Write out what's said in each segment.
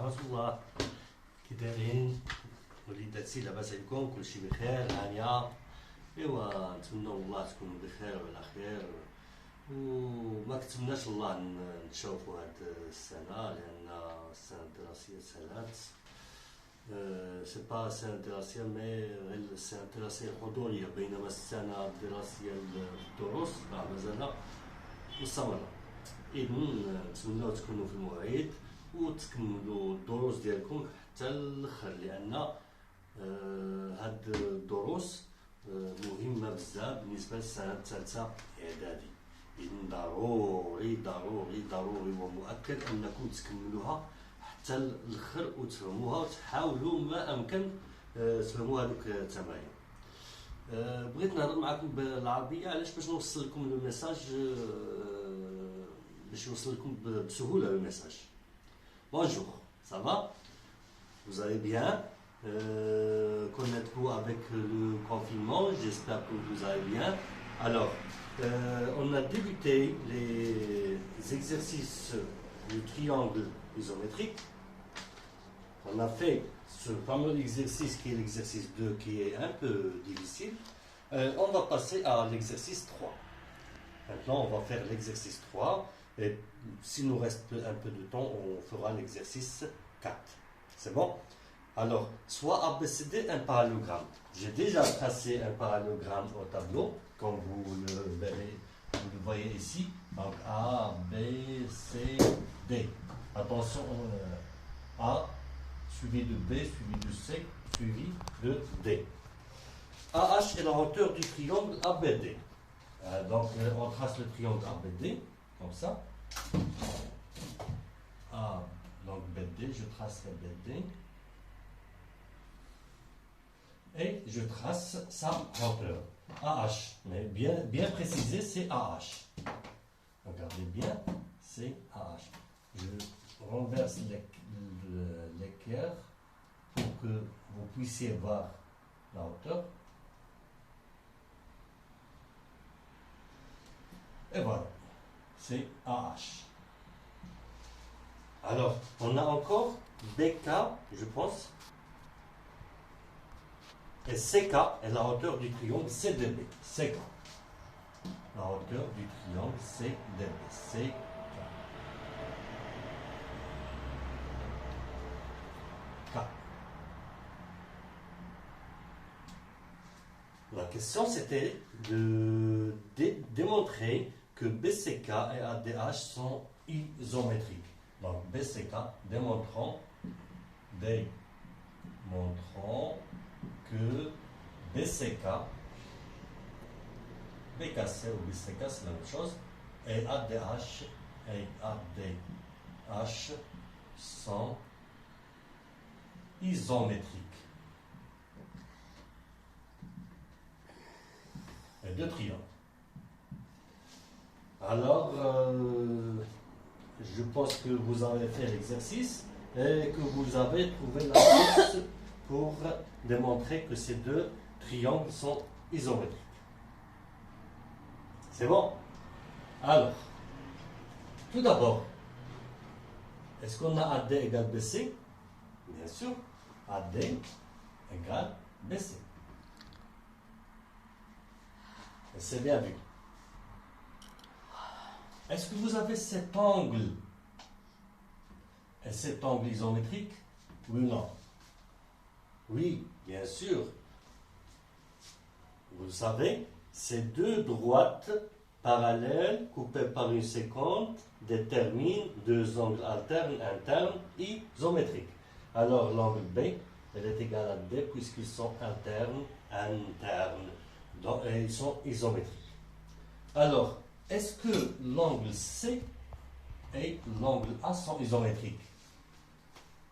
ورحمة الله. كي دايرين؟ وليداتي لاباس عليكم؟ كلشي بخير؟ هانية؟ ايوا نتمنى الله تكونوا بخير وعلى خير، وما كتمناش الله نتشوفوا هاد السنة لأن السنة الدراسية سالات. سي با السنة الدراسية مي غير السنة الدراسية الحضورية، بينما السنة الدراسية الدروس راه مازال مستمرة. إذن نتمنىو تكونوا في المواعيد وتكملوا الدروس ديالكم حتى الاخر، لأن هاد الدروس مهمة بزاف بالنسبة للسنة الثالثة إعدادي. إذن ضروري ضروري ضروري ومؤكد أنكم تكملوها حتى الاخر وتفهموها وتحاولوا ما أمكن تفهموا هذوك التمارين. بغيت نهضر معكم بالعربية علاش؟ باش نوصل لكم لو ميساج، باش يوصل لكم بسهولة لو ميساج. Bonjour, ça va? Vous allez bien? Connaître-vous avec le confinement? J'espère que vous allez bien. Alors, on a débuté les exercices du triangle isométrique. On a fait ce fameux exercice qui est l'exercice 2 qui est un peu difficile. On va passer à l'exercice 3. Maintenant, on va faire l'exercice 3. Et s'il nous reste un peu de temps, on fera l'exercice 4. C'est bon? Alors, soit ABCD, un parallélogramme. J'ai déjà tracé un parallélogramme au tableau, comme vous le voyez ici. Donc, A, B, C, D. Attention, A, suivi de B, suivi de C, suivi de D. AH est la hauteur du triangle ABD. Donc, on trace le triangle ABD, comme ça. A, donc BD, je trace BD. Et je trace sa hauteur. AH, mais bien précisé, c'est AH. Regardez bien, c'est AH. Je renverse l'équerre pour que vous puissiez voir la hauteur. Et voilà, c'est AH. Alors, on a encore BK, je pense. Et CK est la hauteur du triangle CDB. CK. La hauteur du triangle CDB. CK. K. La question c'était de démontrer que BCK et ADH sont isométriques. Donc BCK, démontrons que BCK, BKC ou BCK c'est la même chose, et ADH sont isométriques. Et deux triangles. Alors, je pense que vous avez fait l'exercice et que vous avez trouvé la source pour démontrer que ces deux triangles sont isométriques. C'est bon? Alors, tout d'abord, est-ce qu'on a AD égale BC? Bien sûr, AD égale BC. Et c'est bien vu. Est-ce que vous avez cet angle et cet angle isométrique? Oui ou non? Oui, bien sûr. Vous le savez, ces deux droites parallèles coupées par une séquente déterminent deux angles alternes internes isométriques. Alors l'angle B, elle est égale à D puisqu'ils sont internes. Donc ils sont isométriques. Alors, est-ce que l'angle C et l'angle A sont isométriques?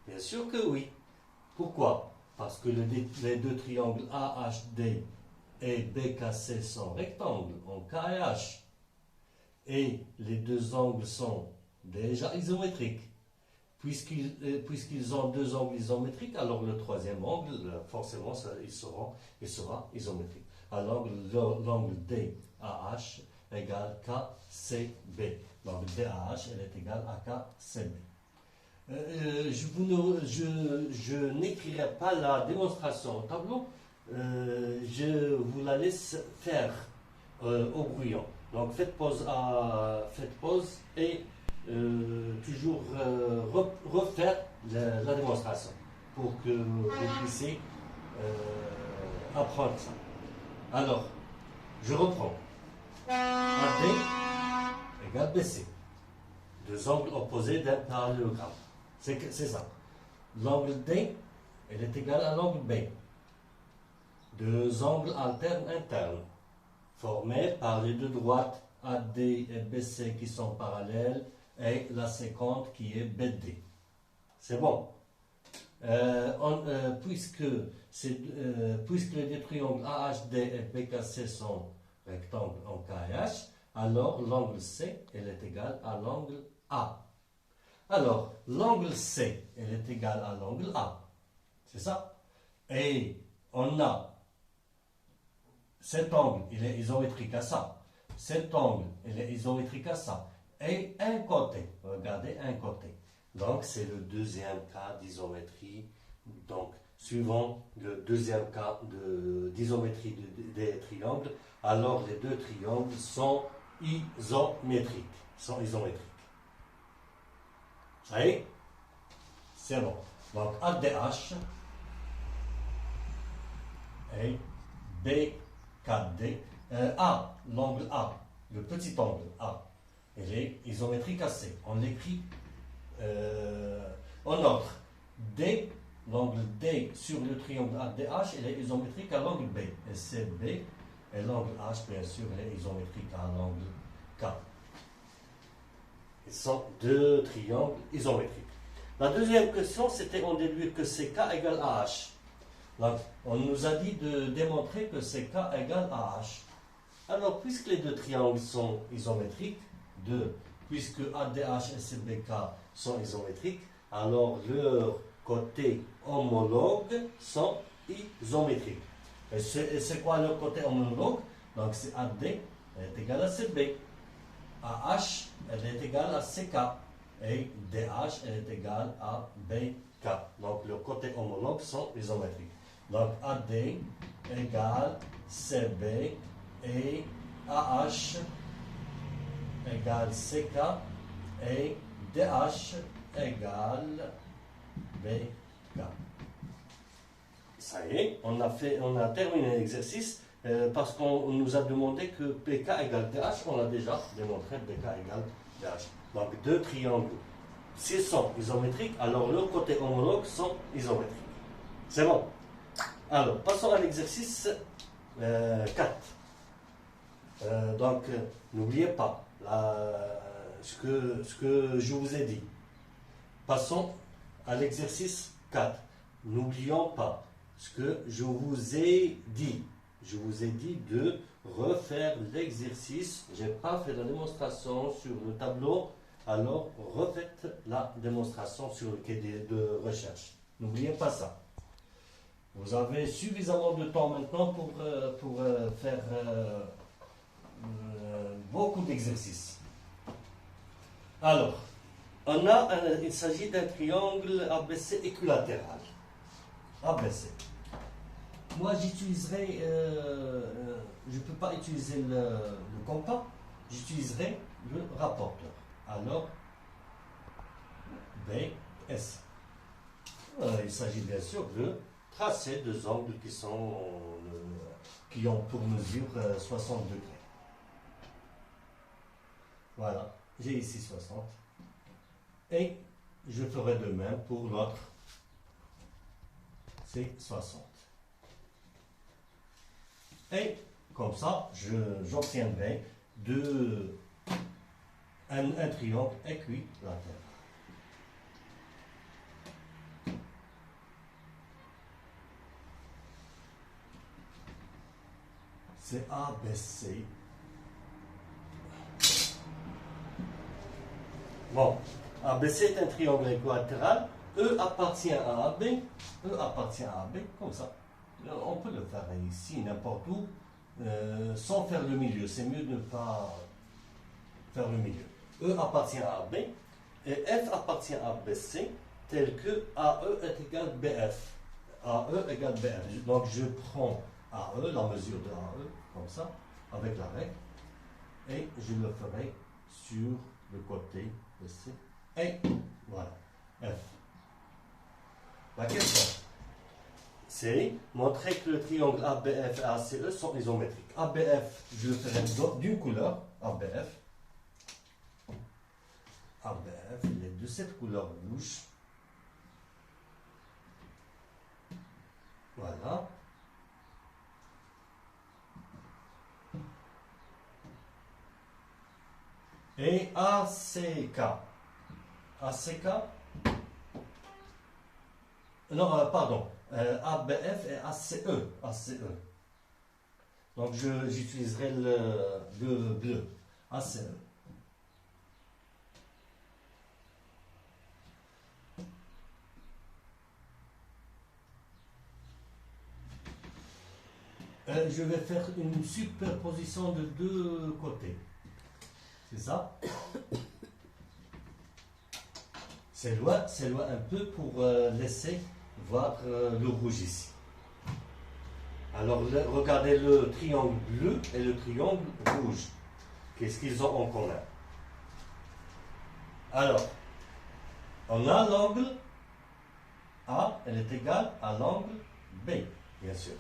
Bien sûr que oui. Pourquoi? Parce que les deux triangles AHD et BKC sont rectangles en K et H. Et les deux angles sont déjà isométriques. Puisqu'ils ont deux angles isométriques, alors le troisième angle, forcément, il sera isométrique. Alors l'angle DAH égale KCB. Donc DAH, elle est égale à KCB. Je n'écrirai pas la démonstration au tableau. Je vous la laisse faire au brouillon. Donc faites pause et toujours refaire la démonstration pour que vous puissiez apprendre ça. Alors, je reprends. AD égale BC. Deux angles opposés d'un parallélogramme. C'est ça. L'angle D, elle est égale à l'angle B. Deux angles alternes internes, formés par les deux droites AD et BC qui sont parallèles et la séquente qui est BD. C'est bon. Puisque les deux triangles AHD et BKC sont rectangles en K et H, alors l'angle C elle est égal à l'angle A. Alors, l'angle C elle est égal à l'angle A. C'est ça. Et on a cet angle, il est isométrique à ça. Cet angle, il est isométrique à ça. Et un côté, regardez un côté. Donc, c'est le deuxième cas d'isométrie. Donc, suivant le deuxième cas d'isométrie des triangles, alors les deux triangles sont isométriques. Ça y est? C'est bon. Donc, ADH et BKD. L'angle A, le petit angle A, il est isométrique à C. On l'écrit en ordre. D, l'angle D sur le triangle ADH, il est isométrique à l'angle B. Et CB, et l'angle H, bien sûr, il est isométrique à l'angle K. Ils sont deux triangles isométriques. La deuxième question, c'était on déduit que CK égale à H. Donc, on nous a dit de démontrer que CK égale à H. Alors, puisque les deux triangles sont isométriques, puisque ADH et CBK sont isométriques, alors leurs côtés homologues sont isométriques. Et c'est quoi leur côté homologue? Donc, c'est AD, elle est égale à CB. AH, elle est égale à CK. Et DH, elle est égale à BK. Donc, leurs côtés homologues sont isométriques. Donc, AD égale CB et AH égale CK et DH égale BK. Ça y est, on a terminé l'exercice parce qu'on nous a demandé que BK égale DH. On a déjà démontré BK égale DH. Donc, deux triangles, s'ils sont isométriques, alors leurs côtés homologues sont isométriques. C'est bon. Alors, passons à l'exercice 4. Donc, n'oubliez pas ce que je vous ai dit. Passons à l'exercice 4. N'oublions pas ce que je vous ai dit. Je vous ai dit de refaire l'exercice. Je n'ai pas fait la démonstration sur le tableau. Alors, refaites la démonstration sur le quai de recherche. N'oubliez pas ça. Vous avez suffisamment de temps maintenant pour faire beaucoup d'exercices. Alors, il s'agit d'un triangle ABC équilatéral. ABC. Moi, j'utiliserai, je ne peux pas utiliser le compas, j'utiliserai le rapporteur. Alors, BS. Il s'agit bien sûr de tracer deux angles qui ont pour mesure 60 degrés. Voilà, j'ai ici 60. Et je ferai de même pour l'autre. C'est 60. Et comme ça, j'obtiendrai un triangle équilatéral. C'est ABC. Bon, ABC est un triangle équilatéral. E appartient à AB. E appartient à AB, comme ça. On peut le faire ici, n'importe où, sans faire le milieu. C'est mieux de ne pas faire le milieu. E appartient à AB. Et F appartient à BC tel que AE est égal BF. AE égale BF. Donc je prends AE, la mesure de AE, comme ça, avec la règle, et je le ferai sur le côté BC. Et voilà, F. La question, c'est montrer que le triangle ABF et ACE sont isométriques. ABF, je le ferai d'une couleur, ABF. ABF, il est de cette couleur rouge. Voilà. Et ACK. ACK. Non, pardon. ABF et ACE. ACE. Donc j'utiliserai le bleu. ACE. Je vais faire une superposition de deux côtés. C'est ça? C'est loin un peu pour laisser voir le rouge ici. Alors regardez le triangle bleu et le triangle rouge. Qu'est-ce qu'ils ont en commun? Alors, on a l'angle A, elle est égale à l'angle B, bien sûr.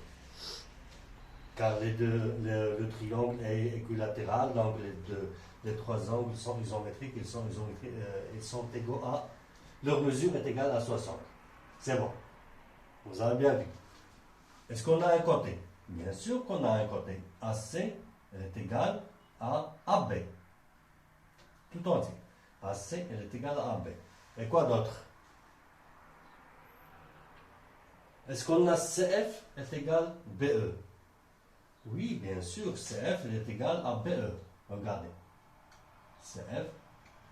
Car le triangle est équilatéral, les trois angles sont isométriques, ils sont égaux à, leur mesure est égale à 60. C'est bon, vous avez bien vu. Est-ce qu'on a un côté? Bien sûr qu'on a un côté. AC, elle est égale à AB. Tout entier. AC, elle est égale à AB. Et quoi d'autre? Est-ce qu'on a CF est égal à BE? Oui, bien sûr, CF elle est égale à BE. Regardez. CF,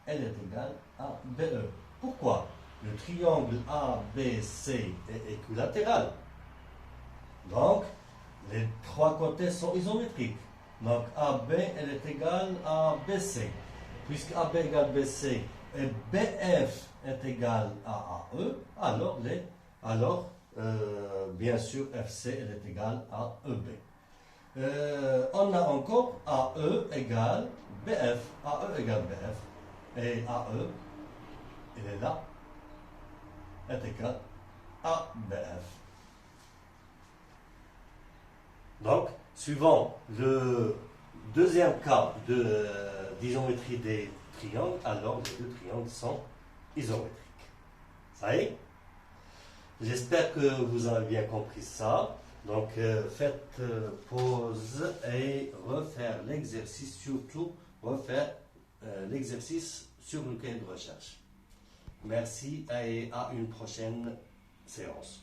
elle est égale à BE. Pourquoi? Le triangle ABC est équilatéral. Donc, les trois côtés sont isométriques. Donc, AB, elle est égale à BC. Puisque AB égale BC et BF est égal à AE, alors bien sûr, FC, elle est égale à EB. On a encore AE égale BF. AE égale BF. Et AE, elle est là, est égale à BF. Donc, suivant le deuxième cas d'isométrie des triangles, alors les deux triangles sont isométriques. Ça y est? J'espère que vous avez bien compris ça. Donc, faites pause et refaire l'exercice, surtout refaire l'exercice sur le cahier de recherche. Merci et à une prochaine séance.